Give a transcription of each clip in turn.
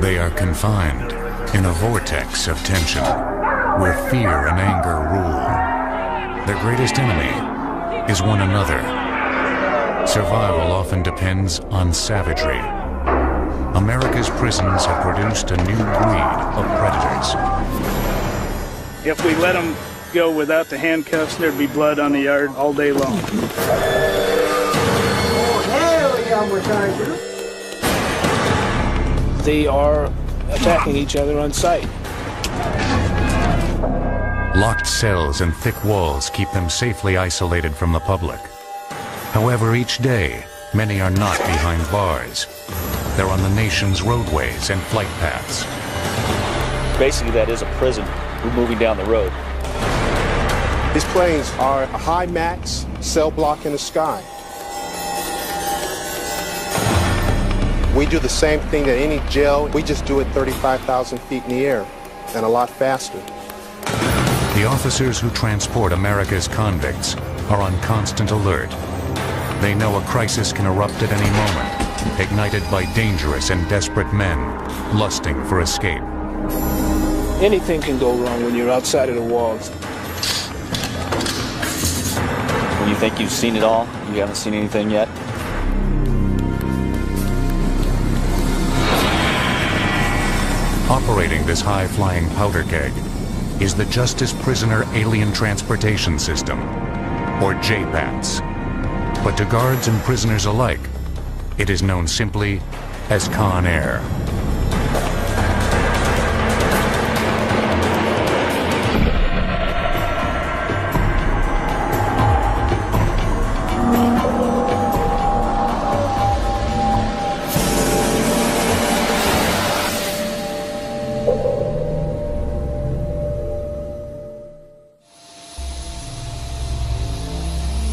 They are confined in a vortex of tension, where fear and anger rule. Their greatest enemy is one another. Survival often depends on savagery. America's prisons have produced a new breed of predators. If we let them go without the handcuffs, there'd be blood on the yard all day long. They are attacking each other on sight. Locked cells and thick walls keep them safely isolated from the public. However, each day, many are not behind bars. They're on the nation's roadways and flight paths. Basically, that is a prison. We're moving down the road. These planes are a high max cell block in the sky. We do the same thing that any jail, we just do it 35,000 feet in the air and a lot faster. The officers who transport America's convicts are on constant alert. They know a crisis can erupt at any moment, ignited by dangerous and desperate men lusting for escape. Anything can go wrong when you're outside of the walls. When you think you've seen it all, you haven't seen anything yet. Operating this high-flying powder keg is the Justice Prisoner Alien Transportation System, or JPATS. But to guards and prisoners alike, it is known simply as Con Air.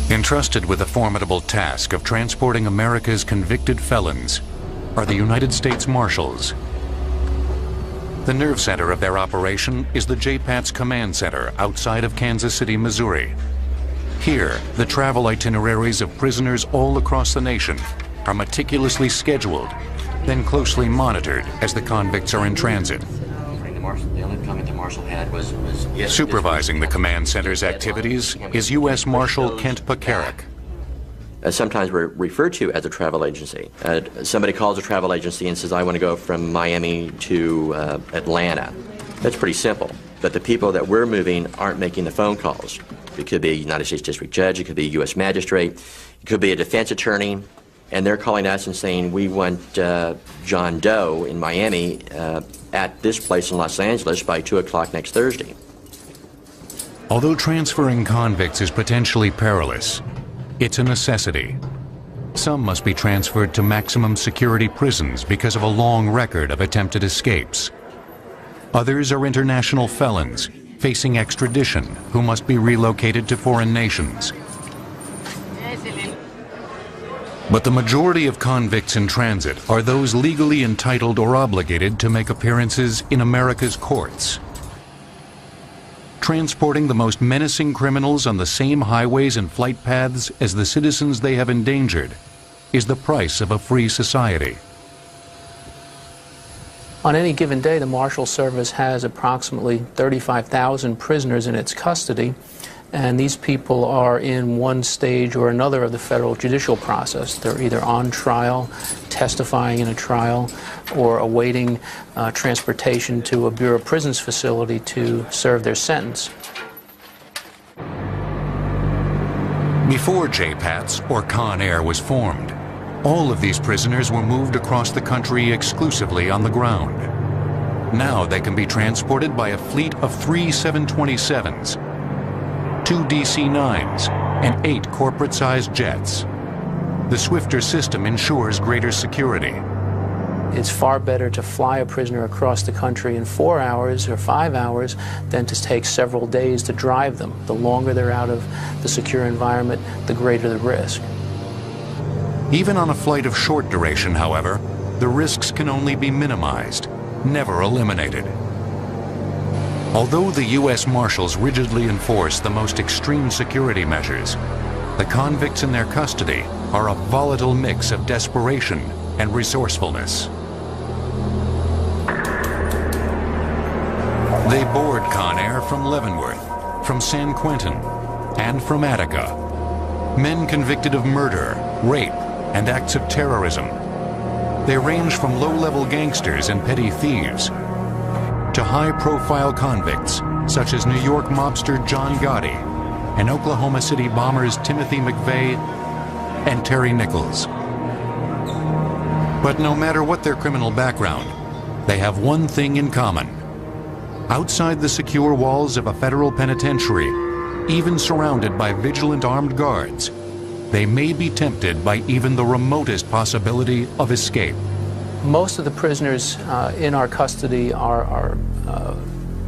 Entrusted with the formidable task of transporting America's convicted felons are the United States Marshals. The nerve center of their operation is the JPATS Command Center outside of Kansas City, Missouri. Here, the travel itineraries of prisoners all across the nation are meticulously scheduled, then closely monitored as the convicts are in transit. The only comment the Marshal had was yes, supervising the command center's activities is U.S. Marshal Kent Pekarik. Sometimes we're referred to as a travel agency. Somebody calls a travel agency and says, I want to go from Miami to Atlanta. That's pretty simple. But the people that we're moving aren't making the phone calls. It could be a United States District Judge, it could be a U.S. Magistrate, it could be a defense attorney, and they're calling us and saying, we want John Doe in Miami at this place in Los Angeles by 2 o'clock next Thursday. Although transferring convicts is potentially perilous, it's a necessity. Some must be transferred to maximum security prisons because of a long record of attempted escapes. Others are international felons facing extradition who must be relocated to foreign nations. But the majority of convicts in transit are those legally entitled or obligated to make appearances in America's courts. Transporting the most menacing criminals on the same highways and flight paths as the citizens they have endangered is the price of a free society. On any given day, the Marshal Service has approximately 35,000 prisoners in its custody, and these people are in one stage or another of the federal judicial process. They're either on trial, testifying in a trial, or awaiting transportation to a Bureau of Prisons facility to serve their sentence. Before JPATS, or Con Air, was formed, all of these prisoners were moved across the country exclusively on the ground. Now they can be transported by a fleet of 3 727s, 2 DC-9s, and 8 corporate-sized jets. The swifter system ensures greater security. It's far better to fly a prisoner across the country in 4 hours or 5 hours than to take several days to drive them. The longer they're out of the secure environment, the greater the risk. Even on a flight of short duration, however, the risks can only be minimized, never eliminated. Although the U.S. Marshals rigidly enforce the most extreme security measures, the convicts in their custody are a volatile mix of desperation and resourcefulness. They board Con Air from Leavenworth, from San Quentin, and from Attica. Men convicted of murder, rape, and acts of terrorism. They range from low-level gangsters and petty thieves to high-profile convicts such as New York mobster John Gotti and Oklahoma City bombers Timothy McVeigh and Terry Nichols. But no matter what their criminal background, they have one thing in common. Outside the secure walls of a federal penitentiary, even surrounded by vigilant armed guards, they may be tempted by even the remotest possibility of escape. Most of the prisoners in our custody are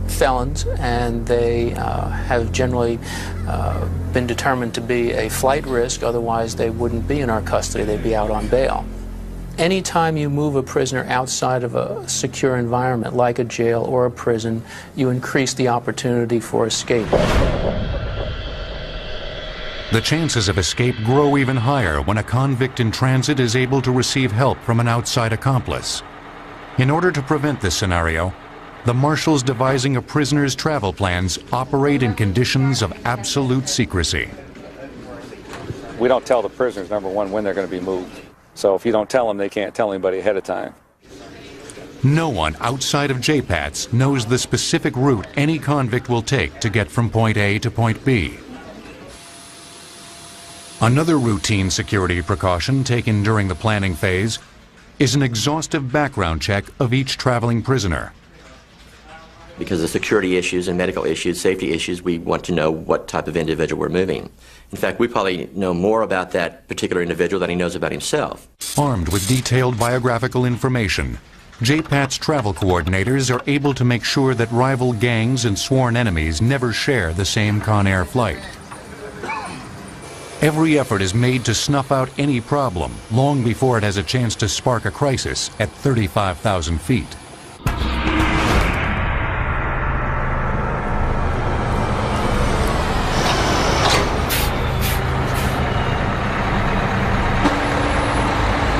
felons, and they have generally been determined to be a flight risk, otherwise they wouldn't be in our custody, they'd be out on bail. Anytime you move a prisoner outside of a secure environment like a jail or a prison, you increase the opportunity for escape. The chances of escape grow even higher when a convict in transit is able to receive help from an outside accomplice. In order to prevent this scenario, the marshals devising a prisoner's travel plans operate in conditions of absolute secrecy. We don't tell the prisoners, number one, when they're going to be moved. So if you don't tell them, they can't tell anybody ahead of time. No one outside of JPATS knows the specific route any convict will take to get from point A to point B. Another routine security precaution taken during the planning phase is an exhaustive background check of each traveling prisoner. Because of security issues and medical issues, safety issues, we want to know what type of individual we're moving. In fact, we probably know more about that particular individual than he knows about himself. Armed with detailed biographical information, JPATS travel coordinators are able to make sure that rival gangs and sworn enemies never share the same Con Air flight. Every effort is made to snuff out any problem long before it has a chance to spark a crisis at 35,000 feet.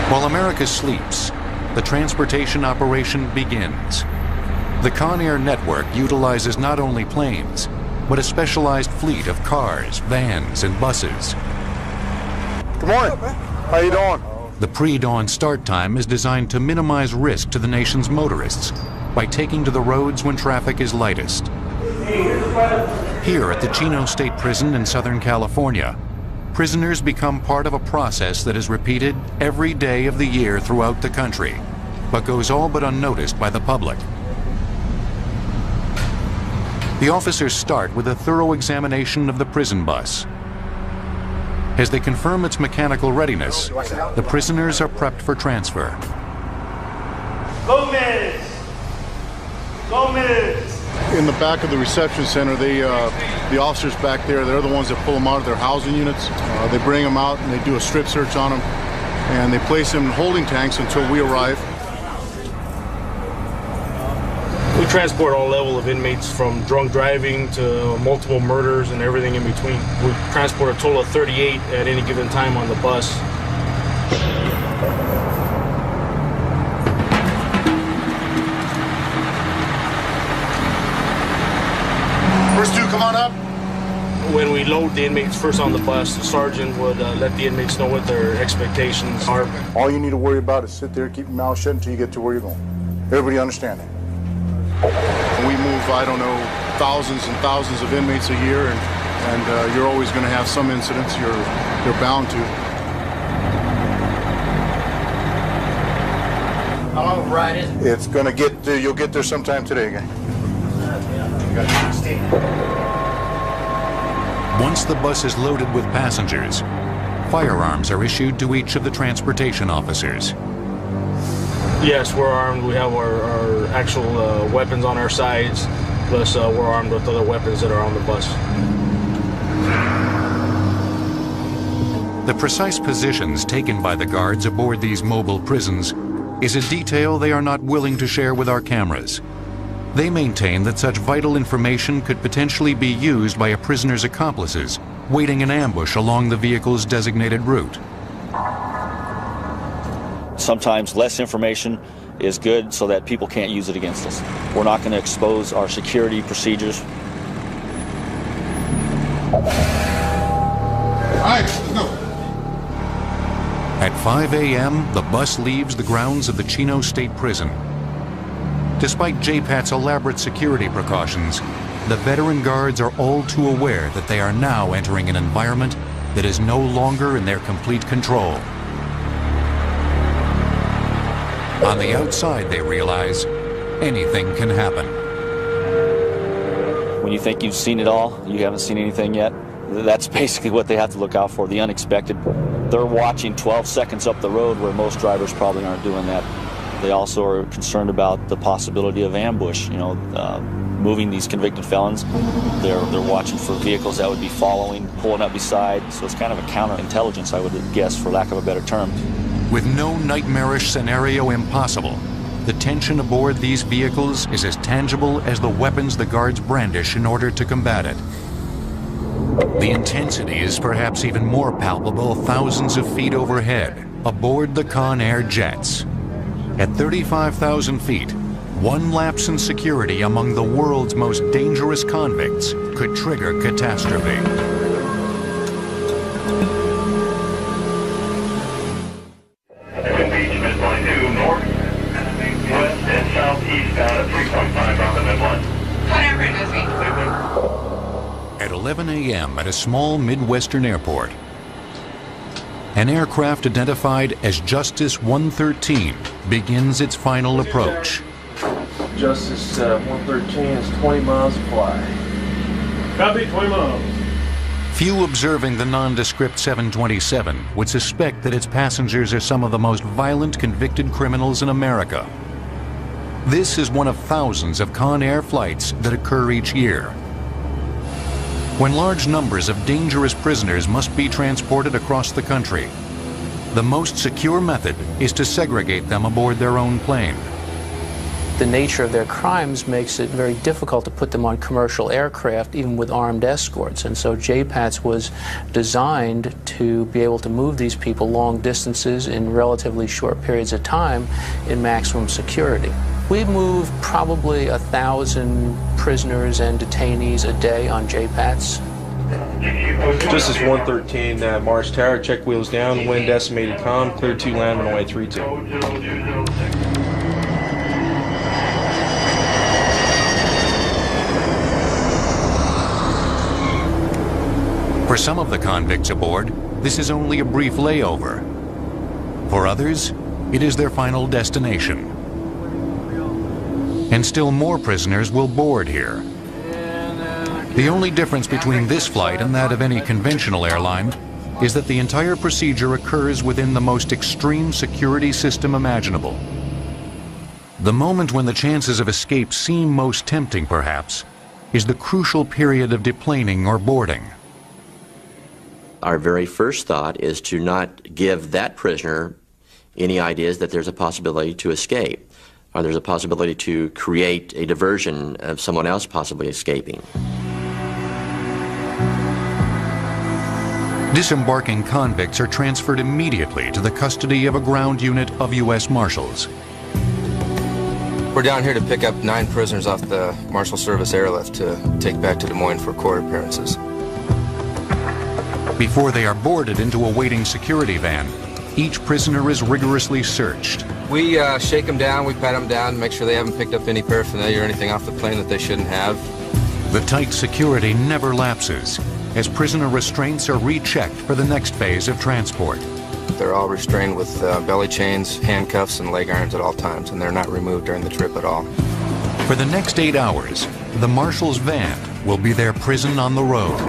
While America sleeps, the transportation operation begins. The Con Air network utilizes not only planes, but a specialized fleet of cars, vans, and buses. Good morning. How you doing? The pre-dawn start time is designed to minimize risk to the nation's motorists by taking to the roads when traffic is lightest. Here at the Chino State Prison in Southern California, prisoners become part of a process that is repeated every day of the year throughout the country, but goes all but unnoticed by the public. The officers start with a thorough examination of the prison bus. As they confirm its mechanical readiness, the prisoners are prepped for transfer. Gomez! Gomez! In the back of the reception center, the officers back there, they're the ones that pull them out of their housing units. They bring them out and they do a strip search on them, and they place them in holding tanks until we arrive. We transport all level of inmates, from drunk driving to multiple murders and everything in between. We transport a total of 38 at any given time on the bus. First two, come on up. When we load the inmates first on the bus, the sergeant would let the inmates know what their expectations are. All you need to worry about is sit there, keep your mouth shut until you get to where you're going. Everybody understand that? We move, I don't know, thousands and thousands of inmates a year, and you're always going to have some incidents. You're bound to. How long of a ride is it? It's going to get, you'll get there sometime today again. Once the bus is loaded with passengers, firearms are issued to each of the transportation officers. Yes, we're armed. We have our actual weapons on our sides, plus we're armed with other weapons that are on the bus. The precise positions taken by the guards aboard these mobile prisons is a detail they are not willing to share with our cameras. They maintain that such vital information could potentially be used by a prisoner's accomplices waiting in ambush along the vehicle's designated route. Sometimes less information is good so that people can't use it against us. We're not going to expose our security procedures. All right, let's go. At 5 a.m., the bus leaves the grounds of the Chino State Prison. Despite JPAT's elaborate security precautions, the veteran guards are all too aware that they are now entering an environment that is no longer in their complete control. On the outside, they realize anything can happen. When you think you've seen it all, you haven't seen anything yet. That's basically what they have to look out for, the unexpected. They're watching 12 seconds up the road where most drivers probably aren't doing that. They also are concerned about the possibility of ambush, moving these convicted felons. They're watching for vehicles that would be following, pulling up beside. So it's kind of a counterintelligence, I would guess, for lack of a better term. With no nightmarish scenario impossible, the tension aboard these vehicles is as tangible as the weapons the guards brandish in order to combat it. The intensity is perhaps even more palpable thousands of feet overhead, aboard the Conair jets. At 35,000 feet, one lapse in security among the world's most dangerous convicts could trigger catastrophe. Beach, midline 2 north, west and southeast down at 3.5 on the midline. Whatever it is, At 11 a.m. at a small Midwestern airport, an aircraft identified as Justice 113 begins its final approach. Justice 113 is 20 miles to fly. Copy, 20 miles. Few observing the nondescript 727 would suspect that its passengers are some of the most violent convicted criminals in America. This is one of thousands of Conair flights that occur each year. When large numbers of dangerous prisoners must be transported across the country, the most secure method is to segregate them aboard their own plane. The nature of their crimes makes it very difficult to put them on commercial aircraft, even with armed escorts. And so JPATS was designed to be able to move these people long distances in relatively short periods of time in maximum security. We move probably 1,000 prisoners and detainees a day on JPATS. Justice 113, Mars Tower, check wheels down, wind estimated calm, clear to land, runway 32. For some of the convicts aboard, this is only a brief layover. For others, it is their final destination. And still more prisoners will board here. The only difference between this flight and that of any conventional airline is that the entire procedure occurs within the most extreme security system imaginable. The moment when the chances of escape seem most tempting, perhaps, is the crucial period of deplaning or boarding. Our very first thought is to not give that prisoner any ideas that there's a possibility to escape, or there's a possibility to create a diversion of someone else possibly escaping. Disembarking convicts are transferred immediately to the custody of a ground unit of U.S. Marshals. We're down here to pick up 9 prisoners off the Marshal Service airlift to take back to Des Moines for court appearances. Before they are boarded into a waiting security van, each prisoner is rigorously searched. We shake them down, we pat them down, make sure they haven't picked up any paraphernalia or anything off the plane that they shouldn't have. The tight security never lapses, as prisoner restraints are rechecked for the next phase of transport. They're all restrained with belly chains, handcuffs, and leg irons at all times, and they're not removed during the trip at all. For the next 8 hours, the Marshal's van will be their prison on the road.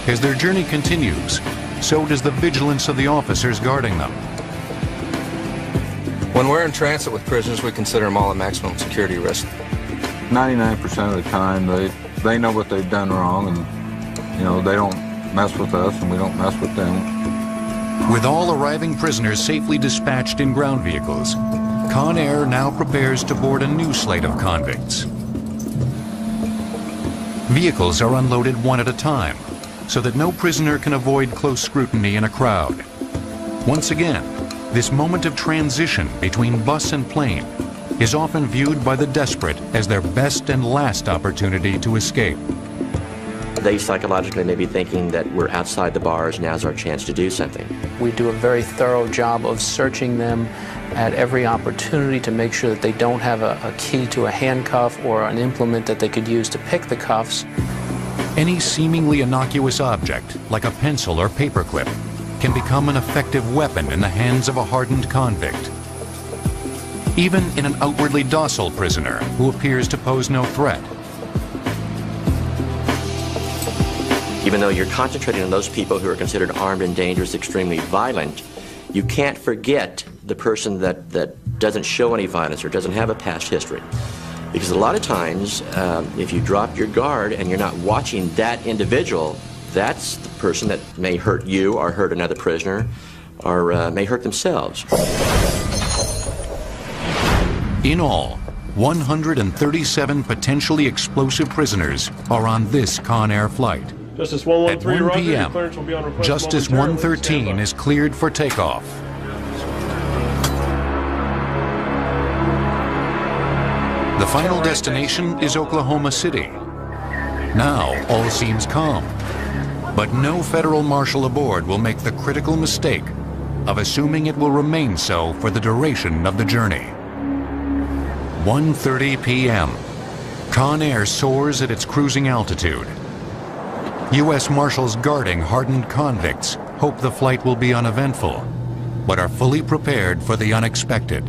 As their journey continues, so does the vigilance of the officers guarding them. When we're in transit with prisoners, we consider them all a maximum security risk. 99% of the time, they know what they've done wrong, and they don't mess with us, and we don't mess with them. With all arriving prisoners safely dispatched in ground vehicles, Conair now prepares to board a new slate of convicts. Vehicles are unloaded one at a time, so that no prisoner can avoid close scrutiny in a crowd. Once again, This moment of transition between bus and plane is often viewed by the desperate as their best and last opportunity to escape. They psychologically may be thinking that we're outside the bars, now's our chance to do something. We do a very thorough job of searching them at every opportunity to make sure that they don't have a key to a handcuff or an implement that they could use to pick the cuffs. Any seemingly innocuous object, like a pencil or paperclip, can become an effective weapon in the hands of a hardened convict. Even in an outwardly docile prisoner who appears to pose no threat. Even though you're concentrating on those people who are considered armed and dangerous, extremely violent, you can't forget the person that doesn't show any violence or doesn't have a past history. Because a lot of times, if you drop your guard and you're not watching that individual, that's the person that may hurt you or hurt another prisoner or may hurt themselves. In all, 137 potentially explosive prisoners are on this Con Air flight. Justice 113, At 1 Roger. p.m., Clearance will be on request Justice momentarily. 113 is cleared for takeoff. The final destination is Oklahoma City. Now all seems calm, but no federal marshal aboard will make the critical mistake of assuming it will remain so for the duration of the journey. 1:30 p.m. Con Air soars at its cruising altitude. U.S. Marshals guarding hardened convicts hope the flight will be uneventful, but are fully prepared for the unexpected.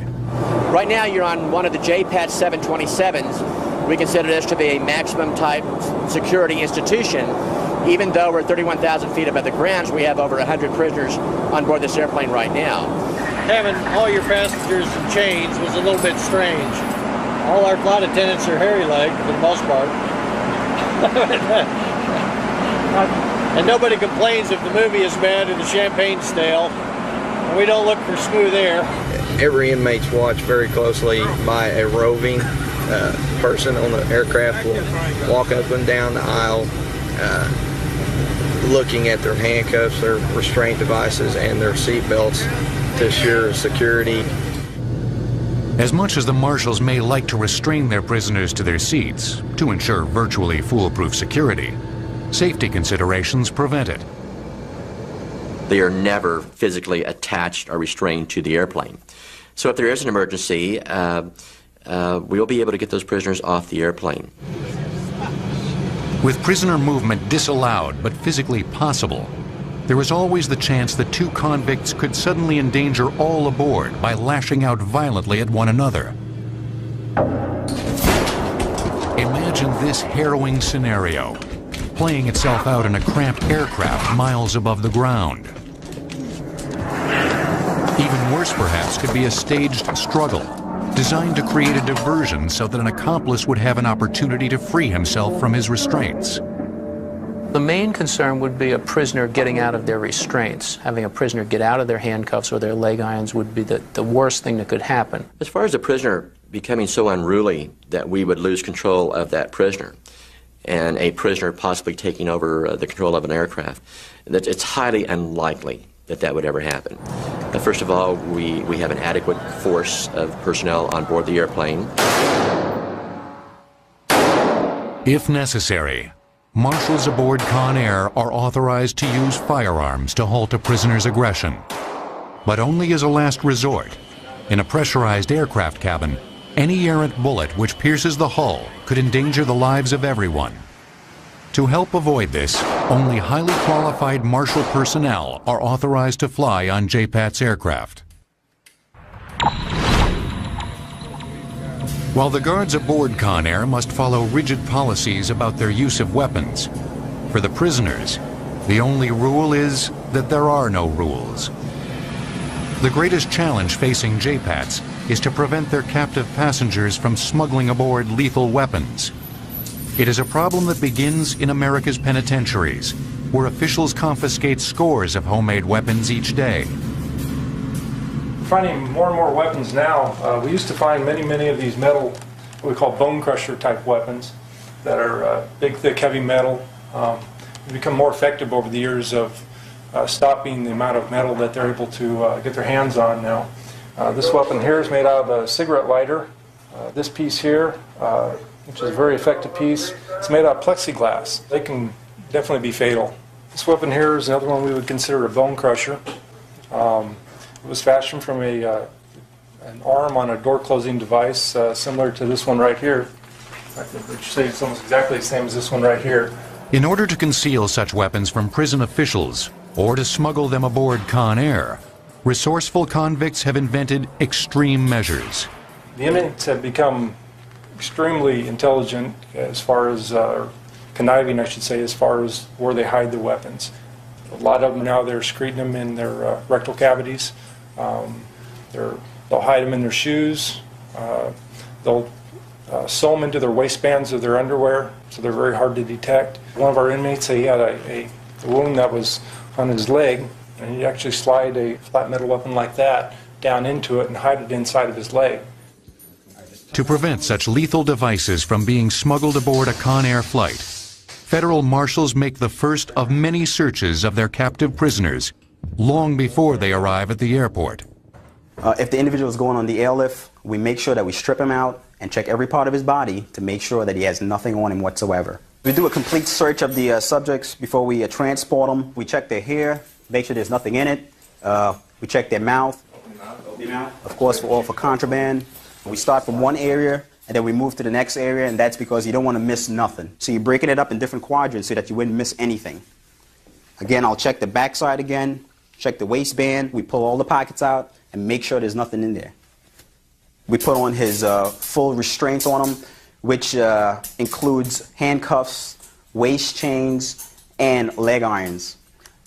Right now you're on one of the JPAT 727s. We consider this to be a maximum type security institution. Even though we're 31,000 feet above the ground, we have over 100 prisoners on board this airplane right now. Having all your passengers in chains was a little bit strange. All our flight attendants are hairy-legged for the most part. And nobody complains if the movie is bad or the champagne's stale. And we don't look for smooth air. Every inmate's watched very closely by a roving person on the aircraft. Will walk up and down the aisle looking at their handcuffs, their restraint devices, and their seat belts to assure security. As much as the marshals may like to restrain their prisoners to their seats to ensure virtually foolproof security, safety considerations prevent it. They are never physically attached or restrained to the airplane. So if there is an emergency, we'll be able to get those prisoners off the airplane. With prisoner movement disallowed but physically possible, there is always the chance that two convicts could suddenly endanger all aboard by lashing out violently at one another. Imagine this harrowing scenario playing itself out in a cramped aircraft miles above the ground. Even worse, perhaps, could be a staged struggle designed to create a diversion so that an accomplice would have an opportunity to free himself from his restraints. The main concern would be a prisoner getting out of their restraints. Having a prisoner get out of their handcuffs or their leg irons would be the worst thing that could happen. As far as the prisoner becoming so unruly that we would lose control of that prisoner, and a prisoner possibly taking over the control of an aircraft, that it's highly unlikely that that would ever happen. First of all, we have an adequate force of personnel on board the airplane. If necessary, marshals aboard Con Air are authorized to use firearms to halt a prisoner's aggression, but only as a last resort. In a pressurized aircraft cabin, any errant bullet which pierces the hull could endanger the lives of everyone. To help avoid this, only highly qualified marshal personnel are authorized to fly on JPAT's aircraft. While the guards aboard Con Air must follow rigid policies about their use of weapons, for the prisoners, the only rule is that there are no rules. The greatest challenge facing JPATs is to prevent their captive passengers from smuggling aboard lethal weapons. It is a problem that begins in America's penitentiaries, where officials confiscate scores of homemade weapons each day. Finding more and more weapons now. We used to find many of these metal, what we call bone crusher type weapons that are big, thick, heavy metal. They've become more effective over the years of stopping the amount of metal that they're able to get their hands on now. This weapon here is made out of a cigarette lighter. This piece here, which is a very effective piece, it's made out of plexiglass. They can definitely be fatal. This weapon here is another one we would consider a bone crusher. It was fashioned from an arm on a door closing device similar to this one right here. I could say it's almost exactly the same as this one right here. In order to conceal such weapons from prison officials or to smuggle them aboard Con Air, resourceful convicts have invented extreme measures. The inmates have become extremely intelligent as far as, conniving I should say, as far as where they hide the weapons. A lot of them now, they're secreting them in their rectal cavities. They'll hide them in their shoes. They'll sew them into their waistbands of their underwear, so they're very hard to detect. One of our inmates, he had a wound that was on his leg, and you actually slide a flat metal weapon like that down into it and hide it inside of his leg. To prevent such lethal devices from being smuggled aboard a Con Air flight, federal marshals make the first of many searches of their captive prisoners long before they arrive at the airport. If the individual is going on the airlift, we make sure that we strip him out and check every part of his body to make sure that he has nothing on him whatsoever. We do a complete search of the subjects before we transport them. We check their hair, make sure there's nothing in it. We check their mouth, of course, for contraband. We start from one area and then we move to the next area, and that's because you don't want to miss nothing. So you're breaking it up in different quadrants so that you wouldn't miss anything. Again, I'll check the backside again, check the waistband. We pull all the pockets out and make sure there's nothing in there. We put on his full restraints on him, which includes handcuffs, waist chains, and leg irons.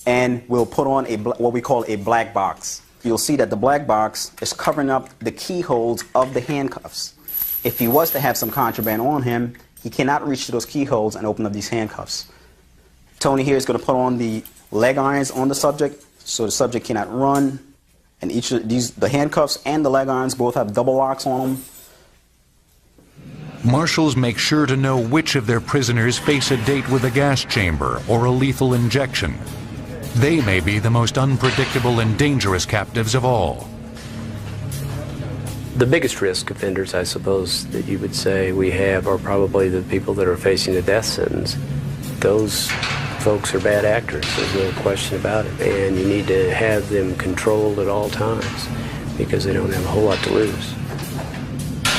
And we'll put on what we call a black box. You'll see that the black box is covering up the keyholes of the handcuffs. If he was to have some contraband on him, he cannot reach to those keyholes and open up these handcuffs. Tony here is going to put on the leg irons on the subject so the subject cannot run. And each of these, the handcuffs and the leg irons, both have double locks on them. Marshals make sure to know which of their prisoners face a date with a gas chamber or a lethal injection. They may be the most unpredictable and dangerous captives of all. The biggest risk offenders, I suppose, that you would say we have are probably the people that are facing a death sentence. Those folks are bad actors, there's no question about it. And you need to have them controlled at all times because they don't have a whole lot to lose.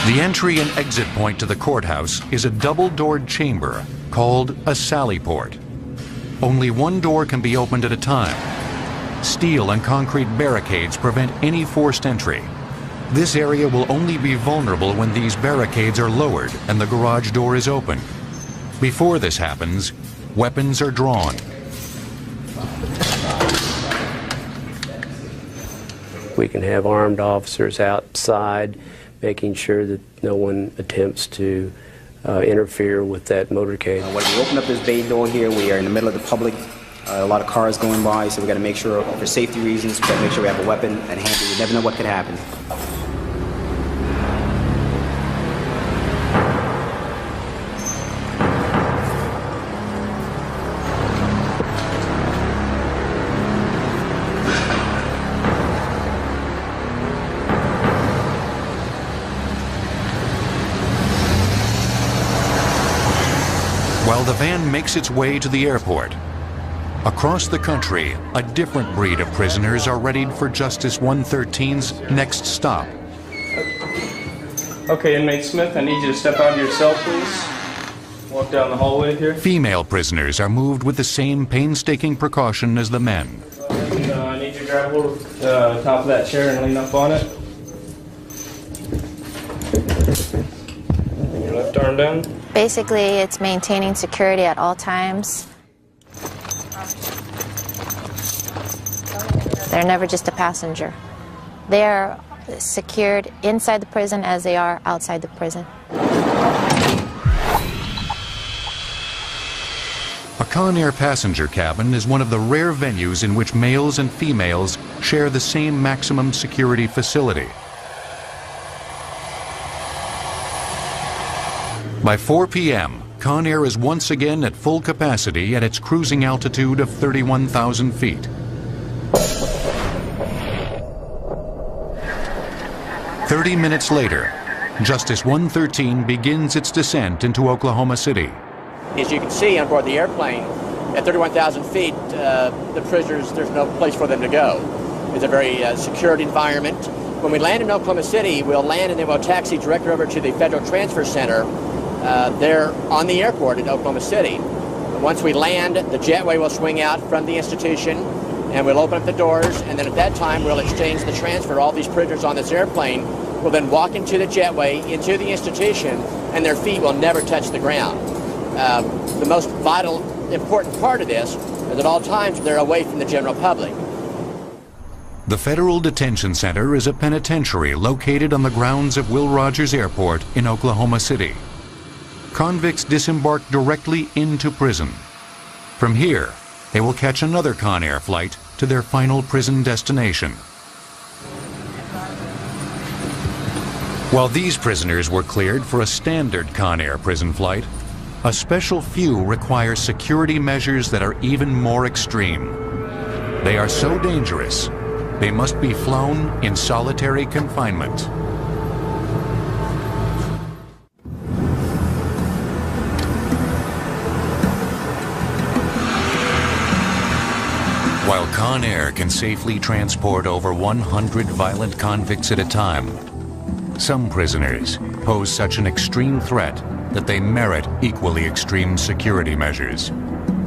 The entry and exit point to the courthouse is a double-doored chamber called a sally port. Only one door can be opened at a time. Steel and concrete barricades prevent any forced entry. This area will only be vulnerable when these barricades are lowered and the garage door is opened. Before this happens, weapons are drawn. We can have armed officers outside making sure that no one attempts to interfere with that motorcade. When we open up this bay door here, we are in the middle of the public. A lot of cars going by, so we got to make sure, for safety reasons, we got to make sure we have a weapon at hand. You never know what could happen. While the van makes its way to the airport, across the country, a different breed of prisoners are readied for Justice 113's next stop. Okay, inmate Smith, I need you to step out of your cell, please. Walk down the hallway here. Female prisoners are moved with the same painstaking precaution as the men. I need you to grab hold of the top of that chair and lean up on it. Your left arm down. Basically, it's maintaining security at all times. They're never just a passenger. They are secured inside the prison as they are outside the prison. A Con Air passenger cabin is one of the rare venues in which males and females share the same maximum security facility. By 4 p.m., Con Air is once again at full capacity at its cruising altitude of 31,000 feet. 30 minutes later, Justice 113 begins its descent into Oklahoma City. As you can see on board the airplane, at 31,000 feet, the prisoners, there's no place for them to go. It's a very secured environment. When we land in Oklahoma City, we'll land and then we'll taxi directly over to the Federal Transfer Center there on the airport in Oklahoma City. Once we land, the jetway will swing out from the institution and we'll open up the doors, and then at that time we'll exchange the transfer. All these prisoners on this airplane will then walk into the jetway, into the institution, and their feet will never touch the ground. The most vital, important part of this is at all times they're away from the general public. The Federal Detention Center is a penitentiary located on the grounds of Will Rogers Airport in Oklahoma City. Convicts disembark directly into prison. From here, they will catch another Conair flight to their final prison destination. While these prisoners were cleared for a standard Conair prison flight, a special few require security measures that are even more extreme. They are so dangerous, they must be flown in solitary confinement. While Conair can safely transport over 100 violent convicts at a time, some prisoners pose such an extreme threat that they merit equally extreme security measures.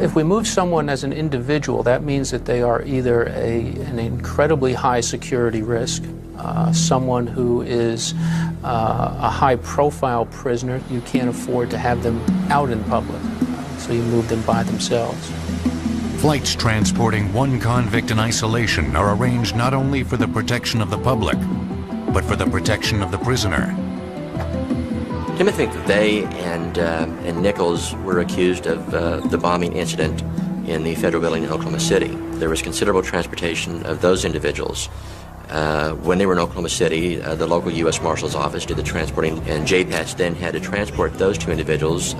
If we move someone as an individual, that means that they are either an incredibly high security risk, someone who is a high-profile prisoner. You can't afford to have them out in public, so you move them by themselves. Flights transporting one convict in isolation are arranged not only for the protection of the public, but for the protection of the prisoner. Timothy McVeigh and Nichols were accused of the bombing incident in the federal building in Oklahoma City. There was considerable transportation of those individuals. When they were in Oklahoma City, the local U.S. Marshal's office did the transporting, and JPATS then had to transport those two individuals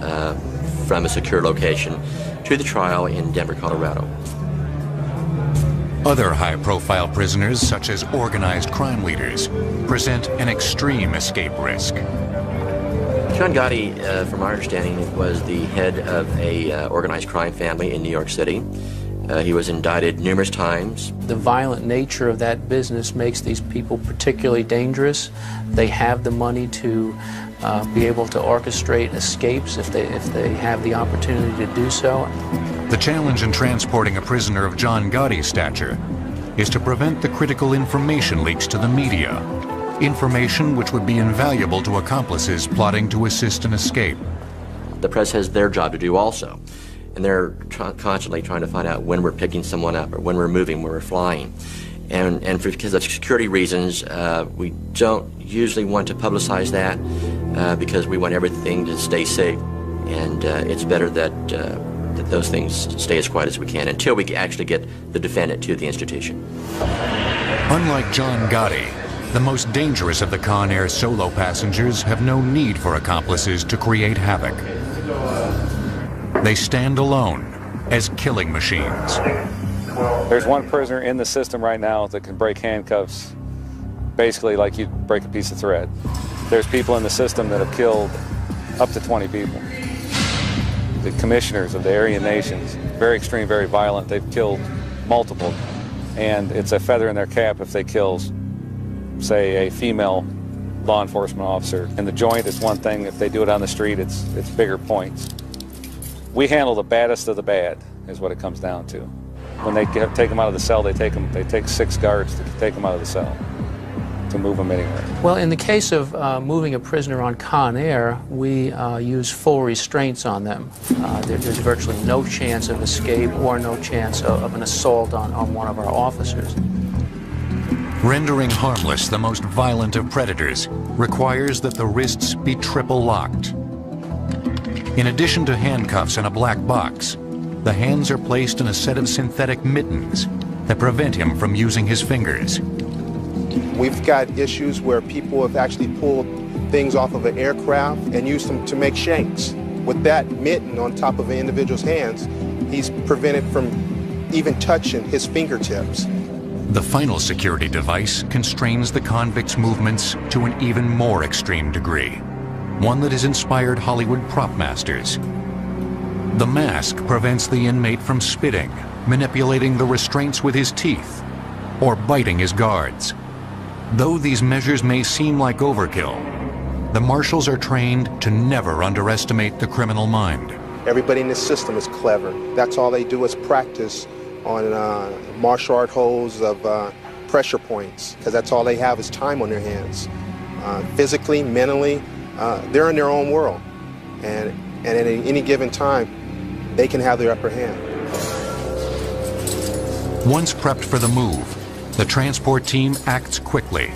from a secure location to the trial in Denver, Colorado. Other high-profile prisoners, such as organized crime leaders, present an extreme escape risk. John Gotti, from our understanding, was the head of a organized crime family in New York City. He was indicted numerous times. The violent nature of that business makes these people particularly dangerous. They have the money to be able to orchestrate escapes if they have the opportunity to do so. The challenge in transporting a prisoner of John Gotti's stature is to prevent the critical information leaks to the media, information which would be invaluable to accomplices plotting to assist an escape. The press has their job to do also, and they're constantly trying to find out when we're picking someone up or when we're moving, when we're flying. And because of security reasons, we don't usually want to publicize that because we want everything to stay safe, and it's better that those things stay as quiet as we can until we actually get the defendant to the institution. Unlike John Gotti, the most dangerous of the Conair solo passengers have no need for accomplices to create havoc. They stand alone as killing machines. There's one prisoner in the system right now that can break handcuffs basically like you'd break a piece of thread. There's people in the system that have killed up to 20 people. The commissioners of the Aryan nations, very extreme, very violent, they've killed multiple. And it's a feather in their cap if they kill, say, a female law enforcement officer. In the joint, it's one thing. If they do it on the street, it's bigger points. We handle the baddest of the bad, is what it comes down to. When they take them out of the cell, they take 6 guards to take them out of the cell, to move them anywhere. Well, in the case of moving a prisoner on Conair, we use full restraints on them. There's virtually no chance of escape or no chance of an assault on one of our officers. Rendering harmless the most violent of predators requires that the wrists be triple locked. In addition to handcuffs and a black box, the hands are placed in a set of synthetic mittens that prevent him from using his fingers. We've got issues where people have actually pulled things off of an aircraft and used them to make shanks. With that mitten on top of an individual's hands, he's prevented from even touching his fingertips. The final security device constrains the convict's movements to an even more extreme degree, one that has inspired Hollywood prop masters. The mask prevents the inmate from spitting, manipulating the restraints with his teeth, or biting his guards. Though these measures may seem like overkill, the marshals are trained to never underestimate the criminal mind. Everybody in this system is clever. That's all they do is practice on martial art holds of pressure points, because that's all they have is time on their hands. Physically, mentally, they're in their own world. And at any given time, they can have their upper hand. Once prepped for the move, the transport team acts quickly,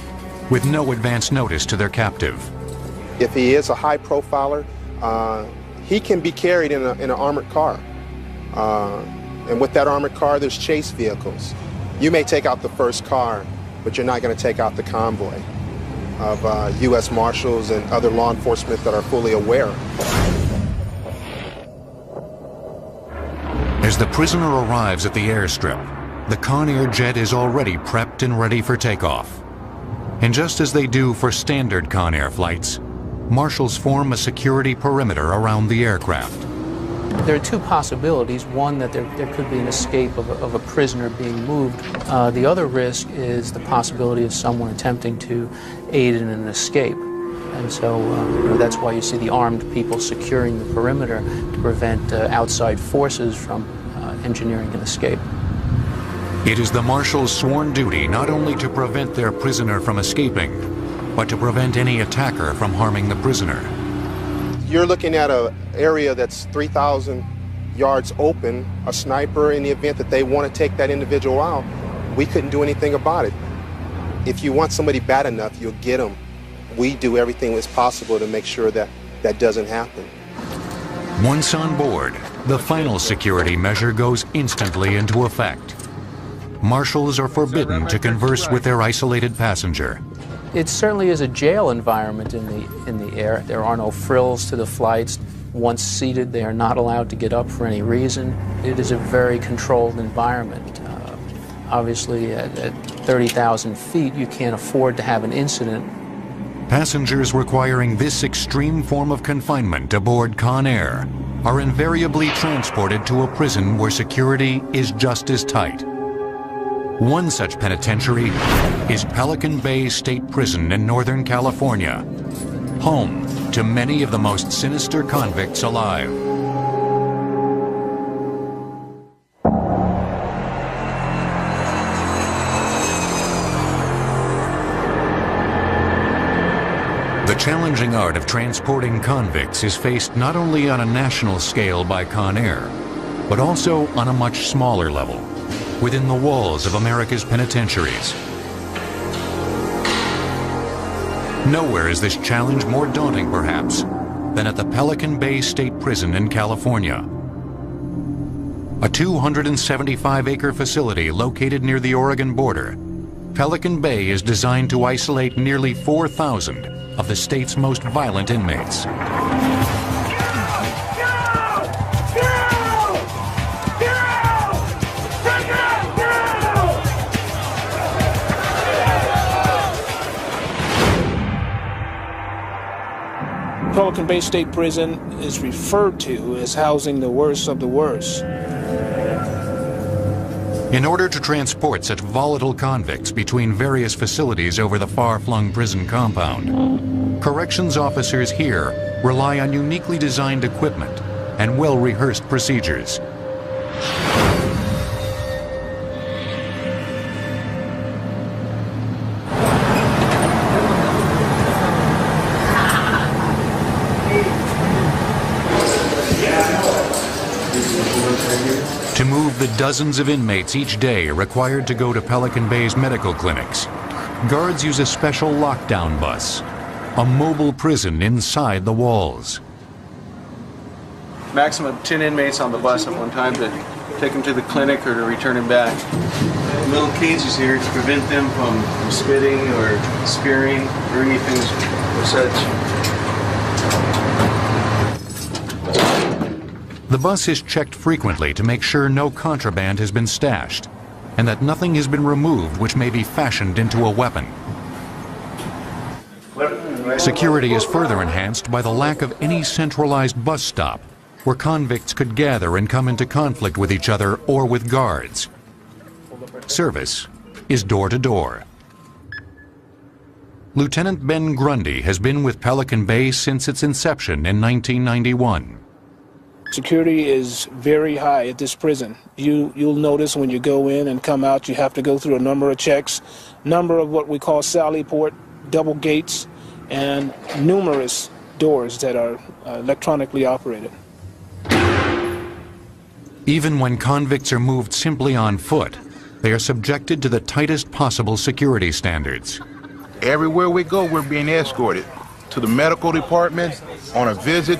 with no advance notice to their captive. If he is a high profiler, he can be carried in an armored car. And with that armored car, there's chase vehicles. You may take out the first car, but you're not going to take out the convoy of U.S. Marshals and other law enforcement that are fully aware. As the prisoner arrives at the airstrip, the Conair jet is already prepped and ready for takeoff. And just as they do for standard Conair flights, marshals form a security perimeter around the aircraft. There are two possibilities. One, that there could be an escape of a prisoner being moved. The other risk is the possibility of someone attempting to aid in an escape. And so that's why you see the armed people securing the perimeter to prevent outside forces from engineering an escape. It is the marshal's sworn duty not only to prevent their prisoner from escaping, but to prevent any attacker from harming the prisoner. You're looking at an area that's 3,000 yards open, a sniper, in the event that they want to take that individual out, we couldn't do anything about it. If you want somebody bad enough, you'll get them. We do everything that's possible to make sure that that doesn't happen. Once on board, the final security measure goes instantly into effect. Marshals are forbidden to converse with their isolated passenger. It certainly is a jail environment in the air. There are no frills to the flights. Once seated, they are not allowed to get up for any reason. It is a very controlled environment. Obviously, at 30,000 feet, you can't afford to have an incident. Passengers requiring this extreme form of confinement aboard Conair are invariably transported to a prison where security is just as tight. One such penitentiary is Pelican Bay State Prison in Northern California, home to many of the most sinister convicts alive. The challenging art of transporting convicts is faced not only on a national scale by Conair, but also on a much smaller level, within the walls of America's penitentiaries. Nowhere is this challenge more daunting, perhaps, than at the Pelican Bay State Prison in California. A 275-acre facility located near the Oregon border, Pelican Bay is designed to isolate nearly 4,000 of the state's most violent inmates. Pelican Bay State Prison is referred to as housing the worst of the worst. In order to transport such volatile convicts between various facilities over the far-flung prison compound, corrections officers here rely on uniquely designed equipment and well-rehearsed procedures. To move the dozens of inmates each day required to go to Pelican Bay's medical clinics, guards use a special lockdown bus, a mobile prison inside the walls. Maximum of 10 inmates on the bus at one time to take them to the clinic or to return them back. Little cages here to prevent them from spitting or spearing or anything of such. The bus is checked frequently to make sure no contraband has been stashed. and that nothing has been removed which may be fashioned into a weapon. Security is further enhanced by the lack of any centralized bus stop where convicts could gather and come into conflict with each other or with guards. Service is door to door. Lieutenant Ben Grundy has been with Pelican Bay since its inception in 1991. Security is very high at this prison. You'll notice when you go in and come out, you have to go through a number of checks, number of what we call sally port, double gates, and numerous doors that are electronically operated. Even when convicts are moved simply on foot, they are subjected to the tightest possible security standards. Everywhere we go, we're being escorted to the medical department, on a visit.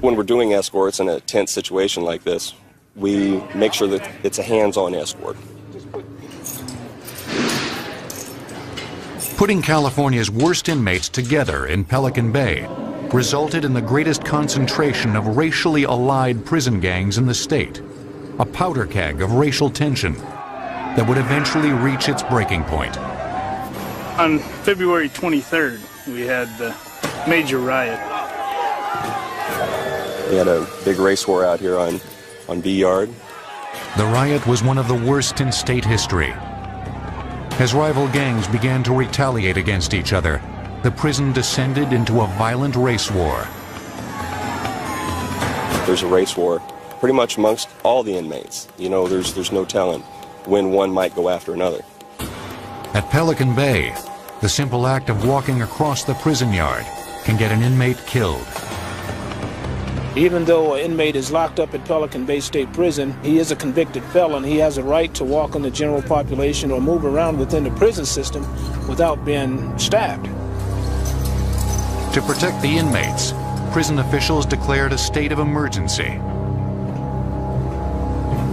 When we're doing escorts in a tense situation like this, we make sure that it's a hands-on escort. Putting California's worst inmates together in Pelican Bay resulted in the greatest concentration of racially allied prison gangs in the state, a powder keg of racial tension that would eventually reach its breaking point. On February 23rd, we had the major riot. We had a big race war out here on B Yard. The riot was one of the worst in state history. As rival gangs began to retaliate against each other, the prison descended into a violent race war. There's a race war pretty much amongst all the inmates. You know, there's no telling when one might go after another. At Pelican Bay, the simple act of walking across the prison yard can get an inmate killed. Even though an inmate is locked up at Pelican Bay State Prison, he is a convicted felon. He has a right to walk in the general population or move around within the prison system without being stabbed. To protect the inmates, prison officials declared a state of emergency.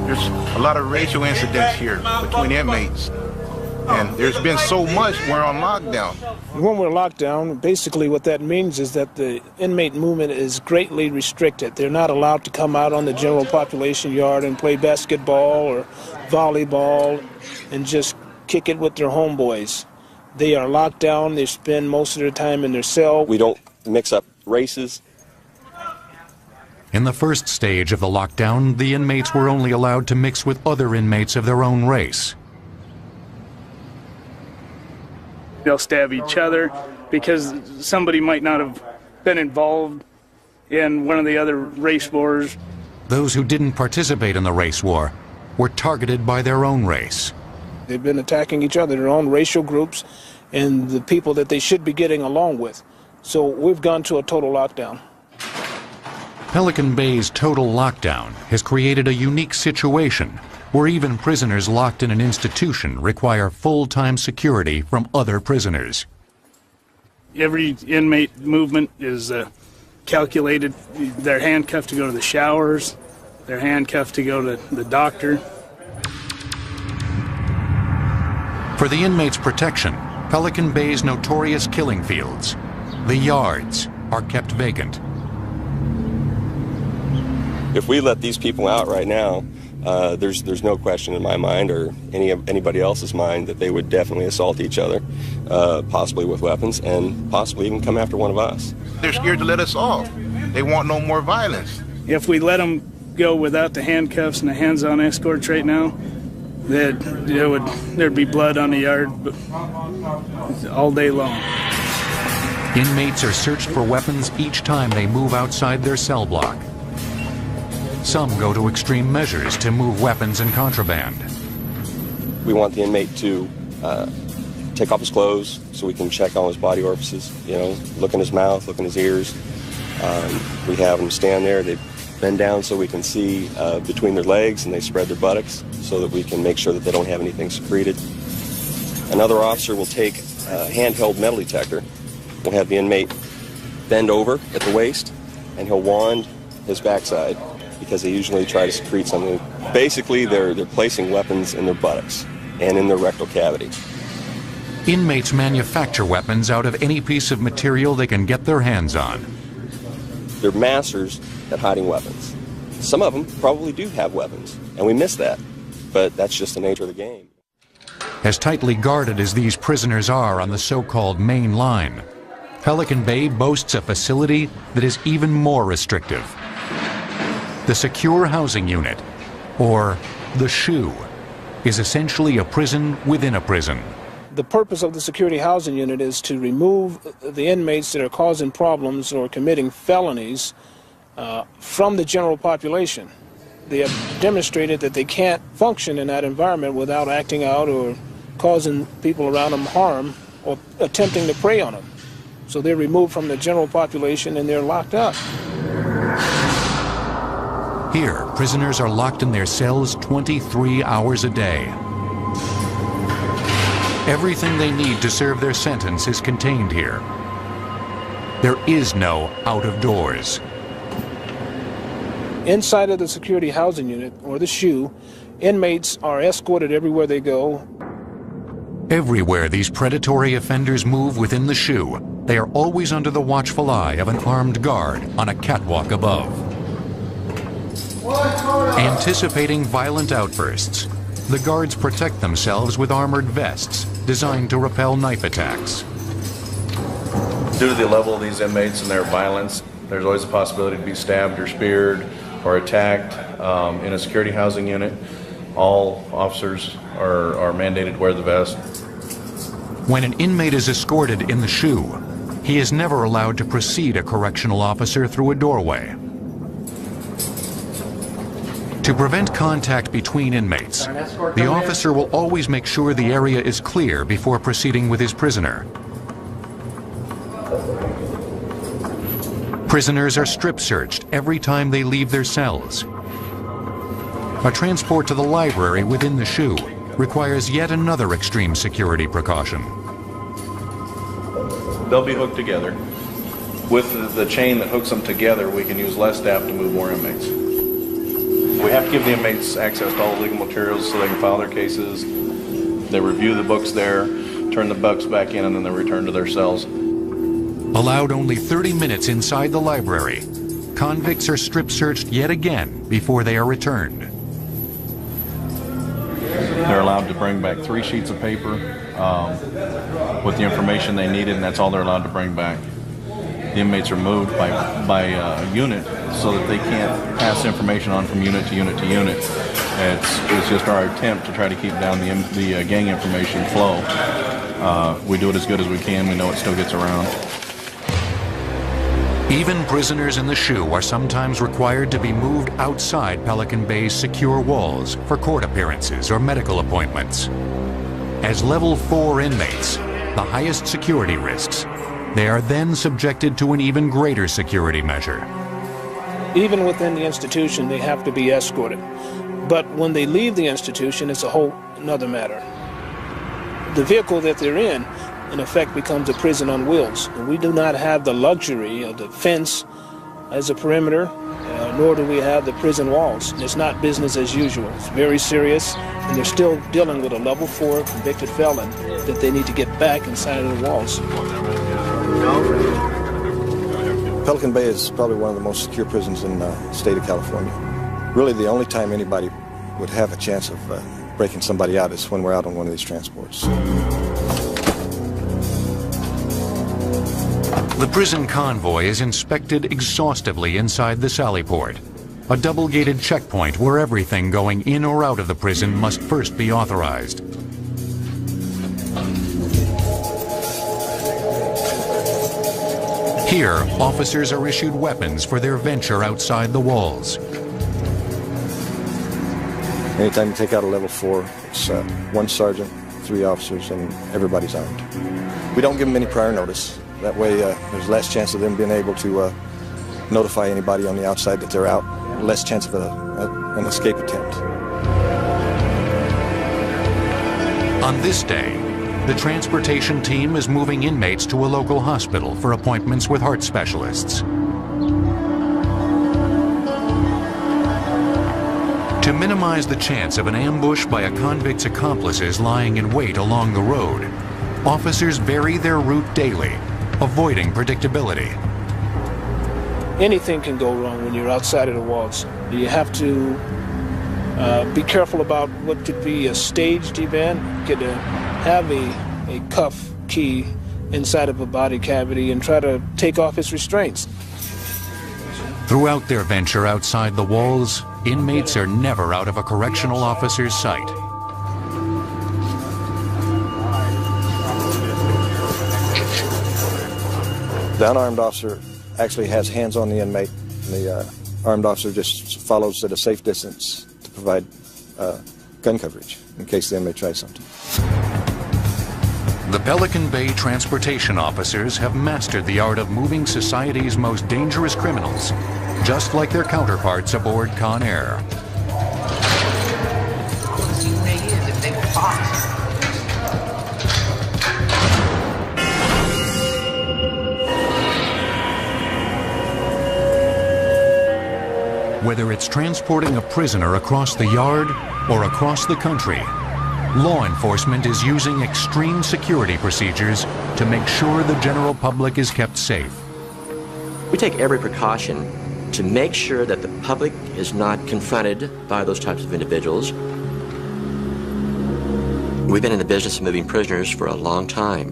There's a lot of racial incidents here between inmates. And there's been so much, we're on lockdown. When we're locked down, basically what that means is that the inmate movement is greatly restricted. They're not allowed to come out on the general population yard and play basketball or volleyball and just kick it with their homeboys. They are locked down. They spend most of their time in their cell. We don't mix up races. In the first stage of the lockdown, the inmates were only allowed to mix with other inmates of their own race. They'll stab each other because somebody might not have been involved in one of the other race wars. Those who didn't participate in the race war were targeted by their own race. They've been attacking each other, their own racial groups, and the people that they should be getting along with. So we've gone to a total lockdown. Pelican Bay's total lockdown has created a unique situation where even prisoners locked in an institution require full-time security from other prisoners. Every inmate movement is calculated. They're handcuffed to go to the showers. They're handcuffed to go to the doctor. For the inmates' protection, Pelican Bay's notorious killing fields, the yards, are kept vacant. If we let these people out right now, there's no question in my mind or anybody else's mind that they would definitely assault each other, possibly with weapons, and possibly even come after one of us. They're scared to let us off. They want no more violence. If we let them go without the handcuffs and the hands-on escorts right now, there'd be blood on the yard all day long. Inmates are searched for weapons each time they move outside their cell block. Some go to extreme measures to move weapons and contraband. We want the inmate to take off his clothes so we can check all his body orifices, look in his mouth, look in his ears. We have them stand there, they bend down so we can see between their legs, and they spread their buttocks so that we can make sure that they don't have anything secreted. Another officer will take a handheld metal detector. We'll have the inmate bend over at the waist, and he'll wand his backside, because they usually try to secrete something. Basically, they're placing weapons in their buttocks and in their rectal cavity. Inmates manufacture weapons out of any piece of material they can get their hands on. They're masters at hiding weapons. Some of them probably do have weapons, and we miss that. but that's just the nature of the game. As tightly guarded as these prisoners are on the so-called main line, Pelican Bay boasts a facility that is even more restrictive. The Secure Housing Unit, or the SHU, is essentially a prison within a prison. The purpose of the Security Housing Unit is to remove the inmates that are causing problems or committing felonies from the general population. They have demonstrated that they can't function in that environment without acting out or causing people around them harm or attempting to prey on them. So they're removed from the general population and they're locked up. Here, prisoners are locked in their cells 23 hours a day. Everything they need to serve their sentence is contained here. There is no out of doors. Inside of the Security Housing Unit, or the SHU, inmates are escorted everywhere they go. Everywhere these predatory offenders move within the SHU, they are always under the watchful eye of an armed guard on a catwalk above. Anticipating violent outbursts, the guards protect themselves with armored vests designed to repel knife attacks. Due to the level of these inmates and their violence, there's always a possibility to be stabbed or speared or attacked. In a security housing unit, all officers are mandated to wear the vest. When an inmate is escorted in the SHU, he is never allowed to precede a correctional officer through a doorway. To prevent contact between inmates, the officer will always make sure the area is clear before proceeding with his prisoner. Prisoners are strip searched every time they leave their cells. A transport to the library within the SHU requires yet another extreme security precaution. They'll be hooked together. With the chain that hooks them together, we can use less staff to move more inmates. We have to give the inmates access to all legal materials so they can file their cases. They review the books there, turn the books back in, and then they return to their cells. Allowed only 30 minutes inside the library, convicts are strip searched yet again before they are returned. They're allowed to bring back 3 sheets of paper with the information they needed, and that's all they're allowed to bring back. The inmates are moved by unit so that they can't pass information on from unit to unit to unit. It's just our attempt to try to keep down the gang information flow. We do it as good as we can. We know it still gets around. Even prisoners in the SHU are sometimes required to be moved outside Pelican Bay's secure walls for court appearances or medical appointments. As level 4 inmates, the highest security risks, they are then subjected to an even greater security measure. Even within the institution, they have to be escorted. But when they leave the institution, it's a whole another matter. The vehicle that they're in effect, becomes a prison on wheels. And we do not have the luxury of the fence as a perimeter, nor do we have the prison walls. It's not business as usual. It's very serious, and they're still dealing with a level 4 convicted felon that they need to get back inside of the walls. Pelican Bay is probably one of the most secure prisons in the state of California. Really, the only time anybody would have a chance of breaking somebody out is when we're out on one of these transports. The prison convoy is inspected exhaustively inside the Sally Port, a double-gated checkpoint where everything going in or out of the prison must first be authorized. Here, officers are issued weapons for their venture outside the walls. Anytime you take out a level 4, it's 1 sergeant, 3 officers, and everybody's armed. We don't give them any prior notice. That way, there's less chance of them being able to notify anybody on the outside that they're out, less chance of an escape attempt. On this day, the transportation team is moving inmates to a local hospital for appointments with heart specialists. To minimize the chance of an ambush by a convict's accomplices lying in wait along the road, officers vary their route daily, avoiding predictability. Anything can go wrong when you're outside of the walls. You have to Be careful about what could be a staged event. Could have a cuff key inside of a body cavity and try to take off its restraints. Throughout their venture outside the walls, inmates are never out of a correctional officer's sight. The unarmed officer actually has hands on the inmate. The armed officer just follows at a safe distance to provide gun coverage in case the inmate tries something. The Pelican Bay transportation officers have mastered the art of moving society's most dangerous criminals, just like their counterparts aboard Con Air. Whether it's transporting a prisoner across the yard or across the country, law enforcement is using extreme security procedures to make sure the general public is kept safe. We take every precaution to make sure that the public is not confronted by those types of individuals. We've been in the business of moving prisoners for a long time,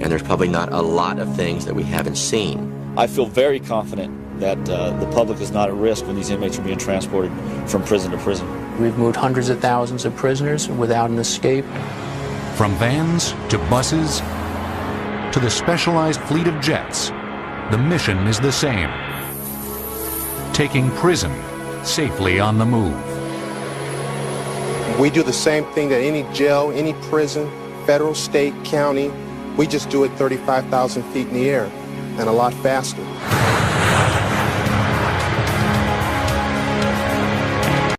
and there's probably not a lot of things that we haven't seen. I feel very confident that the public is not at risk when these inmates are being transported from prison to prison. We've moved hundreds of thousands of prisoners without an escape. From vans to buses to the specialized fleet of jets, the mission is the same: taking prison safely on the move. We do the same thing that any jail, any prison, federal, state, county. We just do it 35,000 feet in the air and a lot faster.